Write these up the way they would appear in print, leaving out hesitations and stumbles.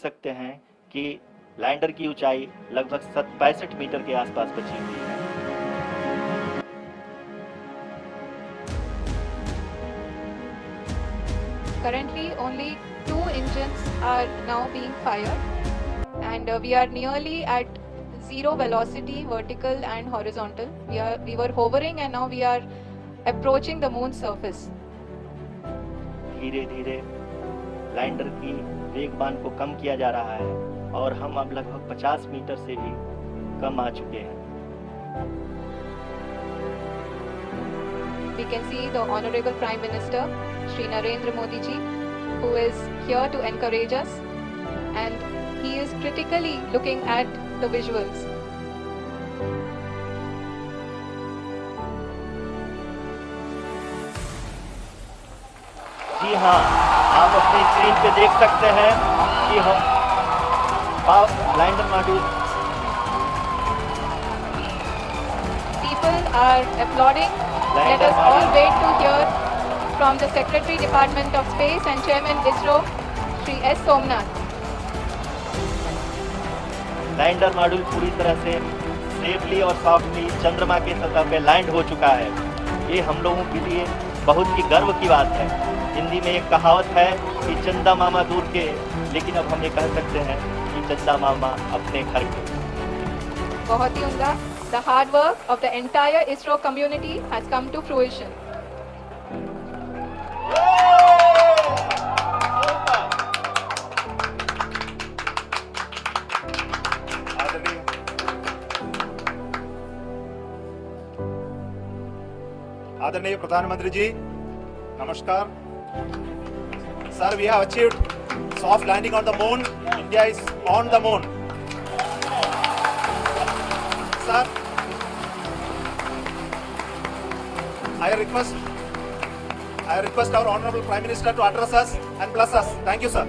सकते हैं कि लैंडर की ऊंचाई लगभग 65 मीटर के आसपास बची हुई है। Currently, only 2 engines are now being fired, and we are nearly at zero velocity, vertical and horizontal. We were hovering, and now we are approaching the moon's surface. धीरे धीरे लैंडर की वेगमान को कम किया जा रहा है और हम अब लगभग 50 मीटर से भी कम आ चुके हैं। We can see the Honorable Prime Minister, Shri Narendra Modi ji, who is here to encourage us, and he is critically looking at the visuals. जी हाँ, आप अपनी स्क्रीन पे देख सकते हैं कि हम lander module People are applauding. Let us all wait to hear from the Secretary Department of Space and Chairman ISRO, Shri S. Somnath. Lander module पूरी तरह से सेफली और सॉफ्टली चंद्रमा के सतह पे लैंड हो चुका है। ये हम लोगों के लिए बहुत ही गर्व की बात है। हिंदी में एक कहावत है कि चंदा मामा दूर के, लेकिन अब हम ये कह सकते हैं कि चंदा मामा अपने घर के। बहुत ही उम्दा. The hard work of the entire ISRO community has come to fruition. आदरणीय प्रधानमंत्री जी, नमस्कार. Sir, we have achieved soft landing on the moon. India is on the moon. Sir, I request our Honorable Prime Minister to address us and bless us. Thank you, sir.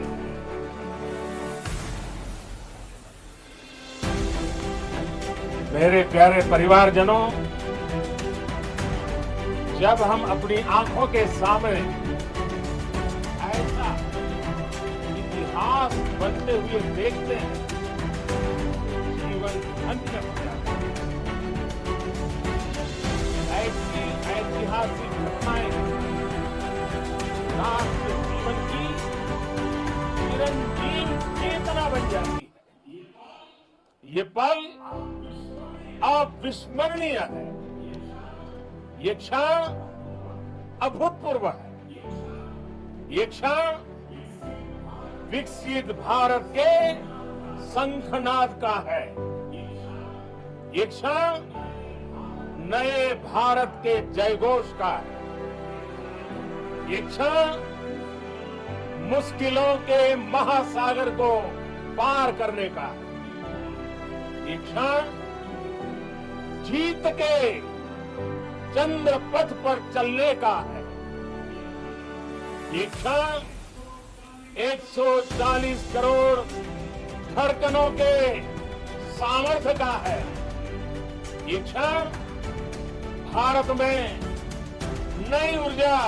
मेरे प्यारे परिवारजनों, जब हम अपनी आंखों के सामने ऐसा इतिहास बनते हुए देखते हैं, जीवन धन्य हो जाता है। ऐसी ऐतिहासिक घटनाएं राष्ट्र जीवन की चिरंजीव चेतना बन जाती है। ये पल अविस्मरणीय है। ये क्षण अभूतपूर्व है। ये क्षण विकसित भारत के शंखनाद का है। ये क्षण नए भारत के जयघोष का है। ये क्षण मुश्किलों के महासागर को पार करने का है। ये क्षण जीत के चंद्र पथ पर चलने का है। ये क्षण 140 करोड़ धड़कनों के सामर्थ्य का है। ये क्षण भारत में नई ऊर्जा,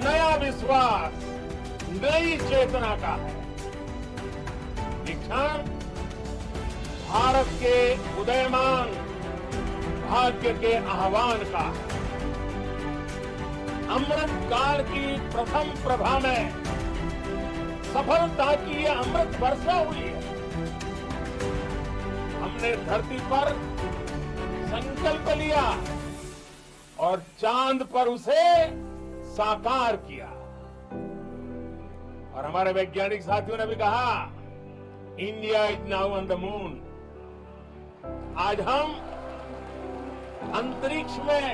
नया विश्वास, नई चेतना का है। ये क्षण भारत के उदयमान भाग्य के आह्वान का है। अमृत काल की प्रथम प्रभा में सफलता की ये अमृत वर्षा हुई है। हमने धरती पर संकल्प लिया और चांद पर उसे साकार किया। और हमारे वैज्ञानिक साथियों ने भी कहा, India is now on the moon. आज हम अंतरिक्ष में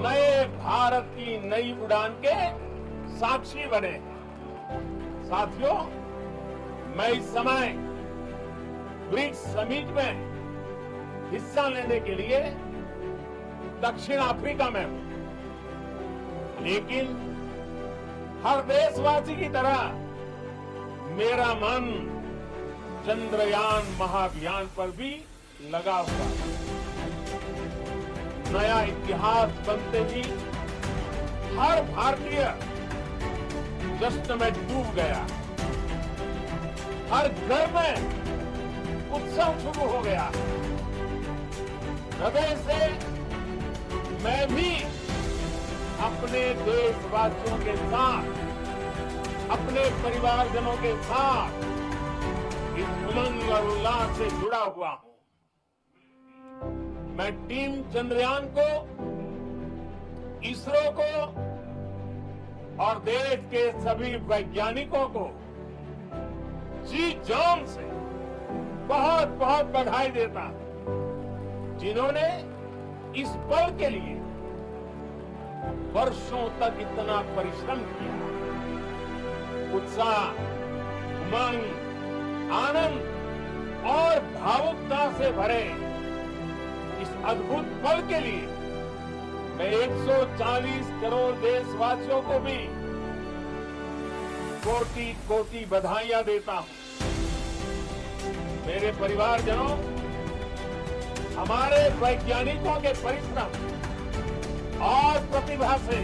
नए भारत की नई उड़ान के साक्षी बने हैं। साथियों, मैं इस समय ब्रिक्स समिट में हिस्सा लेने के लिए दक्षिण अफ्रीका में हूं, लेकिन हर देशवासी की तरह मेरा मन चंद्रयान महाअभियान पर भी लगा हुआ है। नया इतिहास बनते ही हर भारतीय जश्न में डूब गया। हर घर में उत्सव शुरू हो गया। हृदय से मैं भी अपने देशवासियों के साथ, अपने परिवारजनों के साथ इस उमंग और उल्लास से जुड़ा हुआ हूं। मैं टीम चंद्रयान को, इसरो को और देश के सभी वैज्ञानिकों को जी जान से बहुत बहुत बधाई देता हूं, जिन्होंने इस पल के लिए वर्षों तक इतना परिश्रम किया। उत्साह, उमंग, आनंद और भावुकता से भरे इस अद्भुत पल के लिए मैं 140 करोड़ देशवासियों को भी कोटि कोटि बधाइयां देता हूं। मेरे परिवारजनों, हमारे वैज्ञानिकों के परिश्रम और प्रतिभा से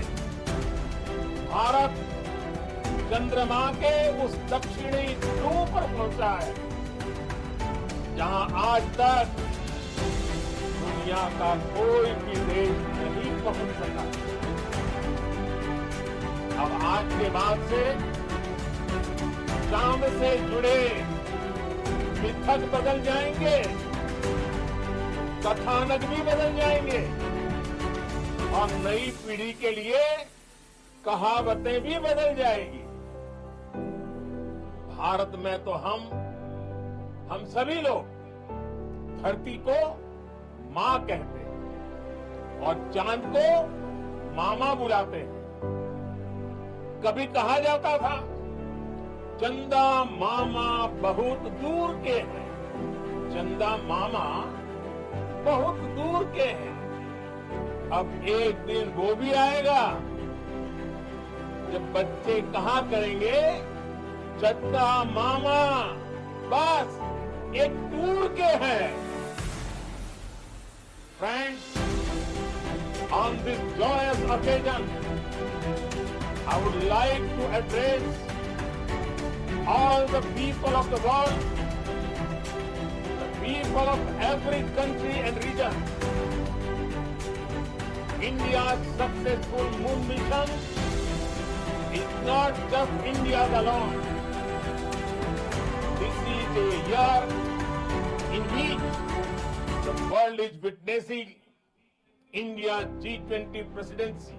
भारत चंद्रमा के उस दक्षिणी ध्रुव पर पहुंचा है, जहां आज तक दुनिया का कोई भी देश नहीं पहुंच सका। अब आज के बाद से चांद से जुड़े मिथक बदल जाएंगे, कथानक भी बदल जाएंगे और नई पीढ़ी के लिए कहावतें भी बदल जाएगी। भारत में तो हम सभी लोग धरती को मां कहते हैं और चांद को मामा बुलाते हैं। कभी कहा जाता था, चंदा मामा बहुत दूर के हैं। चंदा मामा बहुत दूर के हैं। अब एक दिन वो भी आएगा जब बच्चे कहा करेंगे, चंदा मामा बस एक दूर के हैं। Friends, on this joyous occasion, I would like to address all the people of the world, the people of every country and region. India's successful moon mission is not just India's alone. This is a year in which the world is witnessing India's G20 presidency.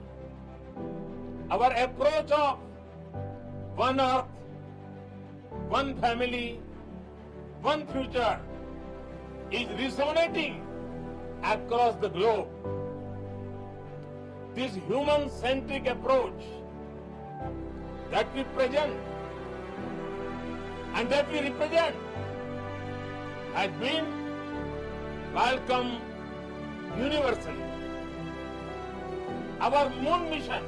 Our approach of one earth, one family, one future is resonating across the globe. This human-centric approach that we present and that we represent has been welcomed universally. Our moon mission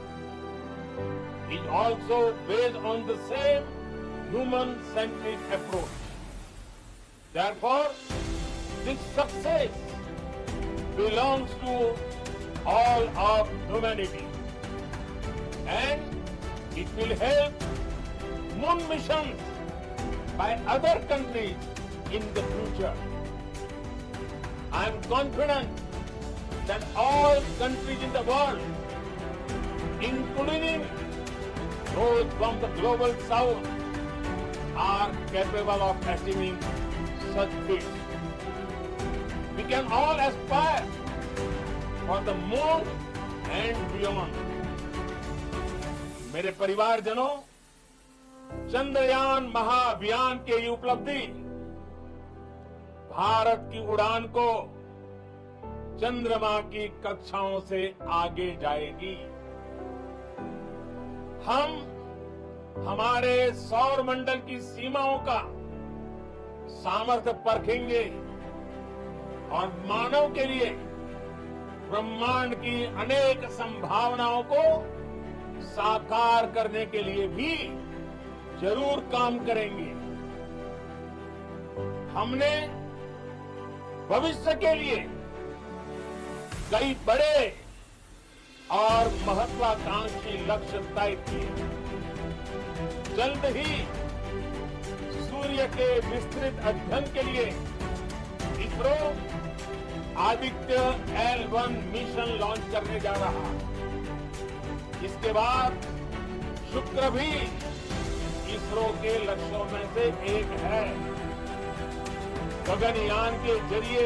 is also based on the same human-centric approach. Therefore, this success belongs to all of humanity, and it will help moon missions by other countries in the future. I am confident that all countries in the world, including those from the global south, are capable of achieving such feats. We can all aspire for the moon and beyond. मेरे परिवारजनों, चंद्रयान महाअभियान की ये उपलब्धि भारत की उड़ान को चंद्रमा की कक्षाओं से आगे जाएगी। हम हमारे सौर मंडल की सीमाओं का सामर्थ्य परखेंगे और मानव के लिए ब्रह्मांड की अनेक संभावनाओं को साकार करने के लिए भी जरूर काम करेंगे। हमने भविष्य के लिए कई बड़े और महत्वाकांक्षी लक्ष्य तय किए। जल्द ही सूर्य के विस्तृत अध्ययन के लिए ISRO Aditya L1 mission launch करने जा रहा है। इसके बाद शुक्र भी इसरो के लक्ष्यों में से एक है। गगनयान के जरिए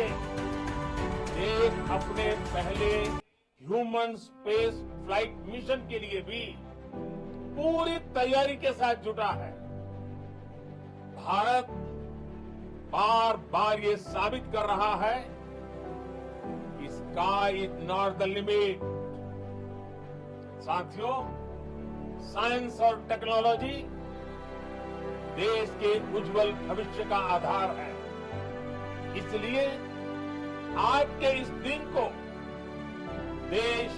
देश अपने पहले ह्यूमन स्पेस फ्लाइट मिशन के लिए भी पूरी तैयारी के साथ जुटा है। भारत बार बार ये साबित कर रहा है कि sky is not the limit. साथियों, साइंस और टेक्नोलॉजी देश के उज्जवल भविष्य का आधार है। इसलिए आज के इस दिन को देश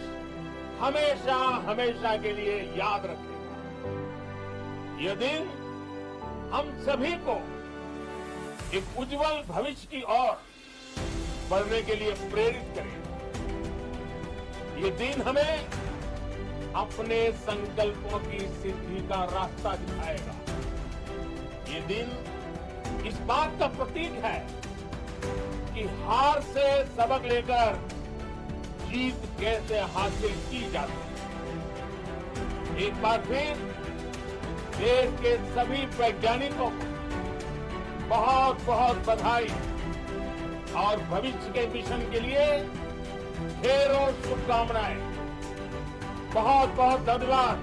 हमेशा हमेशा के लिए याद रखेगा। यह दिन हम सभी को एक उज्जवल भविष्य की ओर बढ़ने के लिए प्रेरित करेगा। ये दिन हमें अपने संकल्पों की सिद्धि का रास्ता दिखाएगा। ये दिन इस बात का प्रतीक है कि हार से सबक लेकर जीत कैसे हासिल की जाती है। एक बार फिर देश के सभी वैज्ञानिकों को बहुत बहुत बधाई और भविष्य के मिशन के लिए ढेरों शुभकामनाएं। बहुत बहुत धन्यवाद।